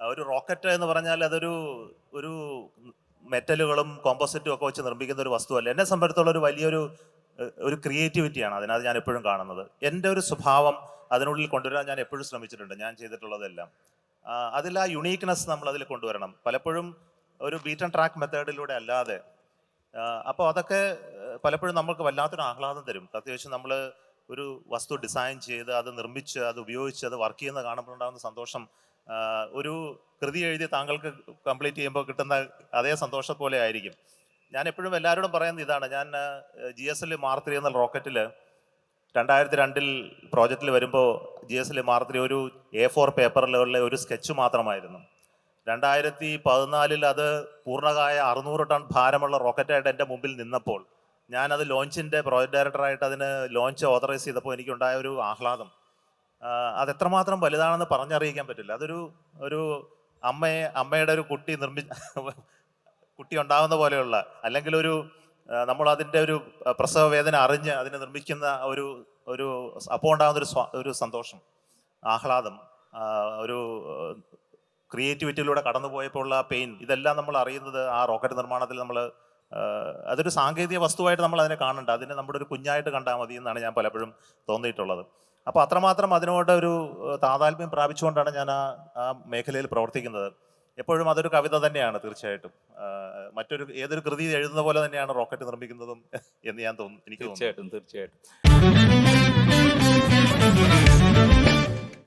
ഒരു റോക്കറ്റ് എന്ന് പറഞ്ഞാൽ അതൊരു ഒരു മെറ്റലുകളും കോമ്പോസിറ്റും ഒക്കെ വെച്ച് നിർമ്മിക്കുന്ന ഒരു വസ്തുവല്ല. എന്നെ സംബന്ധിച്ചുള്ള ഒരു വലിയൊരു ഒരു ക്രിയേറ്റിവിറ്റിയാണ് അതിനകത്ത് ഞാൻ എപ്പോഴും കാണുന്നത്. എൻ്റെ ഒരു സ്വഭാവം അതിനുള്ളിൽ കൊണ്ടുവരാൻ ഞാൻ എപ്പോഴും ശ്രമിച്ചിട്ടുണ്ട്, ഞാൻ ചെയ്തിട്ടുള്ളതെല്ലാം. അതിൽ ആ യുണീക്ക്നെസ് നമ്മൾ അതിൽ കൊണ്ടുവരണം, പലപ്പോഴും ഒരു ബീറ്റൺ ട്രാക്ക് മെത്തേഡിലൂടെ അല്ലാതെ. അപ്പോൾ അതൊക്കെ പലപ്പോഴും നമുക്ക് വല്ലാത്തൊരു ആഹ്ലാദം തരും. പ്രത്യേകിച്ച് നമ്മൾ ഒരു വസ്തു ഡിസൈൻ ചെയ്ത് അത് നിർമ്മിച്ച് അത് ഉപയോഗിച്ച് അത് വർക്ക് ചെയ്യുന്നത് കാണുമ്പോഴുണ്ടാകുന്ന സന്തോഷം ഒരു കൃതി എഴുതി താങ്കൾക്ക് കംപ്ലീറ്റ് ചെയ്യുമ്പോൾ കിട്ടുന്ന അതേ സന്തോഷം പോലെ ആയിരിക്കും. ഞാൻ എപ്പോഴും എല്ലാവരോടും പറയുന്നത് ഇതാണ്. ഞാൻ GSL Mark 3 എന്ന റോക്കറ്റിൽ 2002 പ്രോജക്റ്റിൽ വരുമ്പോൾ GSL Mark 3 ഒരു A4 പേപ്പറിലുള്ള ഒരു സ്കെച്ച് മാത്രമായിരുന്നു. 2014 അത് പൂർണ്ണകായ 600 ടൺ ഭാരമുള്ള റോക്കറ്റായിട്ട് എൻ്റെ മുമ്പിൽ നിന്നപ്പോൾ ഞാനത് ലോഞ്ചിൻ്റെ പ്രോജക്റ്റ് ഡയറക്ടറായിട്ട് അതിന് ലോഞ്ച് ഓതറൈസ് ചെയ്തപ്പോൾ എനിക്കുണ്ടായ ഒരു ആഹ്ലാദം അതെത്രമാത്രം വലുതാണെന്ന് പറഞ്ഞറിയിക്കാൻ പറ്റില്ല. അതൊരു ഒരു അമ്മയുടെ ഒരു കുട്ടി ഉണ്ടാകുന്ന പോലെയുള്ള, അല്ലെങ്കിൽ ഒരു നമ്മൾ അതിൻ്റെ ഒരു പ്രസവ വേദന അറിഞ്ഞ് അതിനെ നിർമ്മിക്കുന്ന ഒരു അപ്പോൾ ഉണ്ടാകുന്ന ഒരു സന്തോഷം, ആഹ്ലാദം, ഒരു ക്രിയേറ്റിവിറ്റിയിലൂടെ കടന്നു പോയപ്പോൾ ഉള്ള പെയിൻ, ഇതെല്ലാം നമ്മൾ അറിയുന്നത് ആ റോക്കറ്റ് നിർമ്മാണത്തിൽ. നമ്മൾ അതൊരു സാങ്കേതിക വസ്തുവായിട്ട് നമ്മൾ അതിനെ കാണണ്ട, അതിനെ നമ്മുടെ ഒരു കുഞ്ഞായിട്ട് കണ്ടാൽ മതി എന്നാണ് ഞാൻ പലപ്പോഴും തോന്നിയിട്ടുള്ളത്. അപ്പോൾ അത്രമാത്രം അതിനോട് ഒരു താതാത്മ്യം പ്രാപിച്ചുകൊണ്ടാണ് ഞാൻ ആ മേഖലയിൽ പ്രവർത്തിക്കുന്നത്. എപ്പോഴും അതൊരു കവിത തന്നെയാണ് തീർച്ചയായിട്ടും. ഏതൊരു കൃതി എഴുതുന്ന പോലെ തന്നെയാണ് റോക്കറ്റ് നിർമ്മിക്കുന്നതും എന്ന് ഞാൻ തോന്നുന്നു. എനിക്ക് തീർച്ചയായിട്ടും.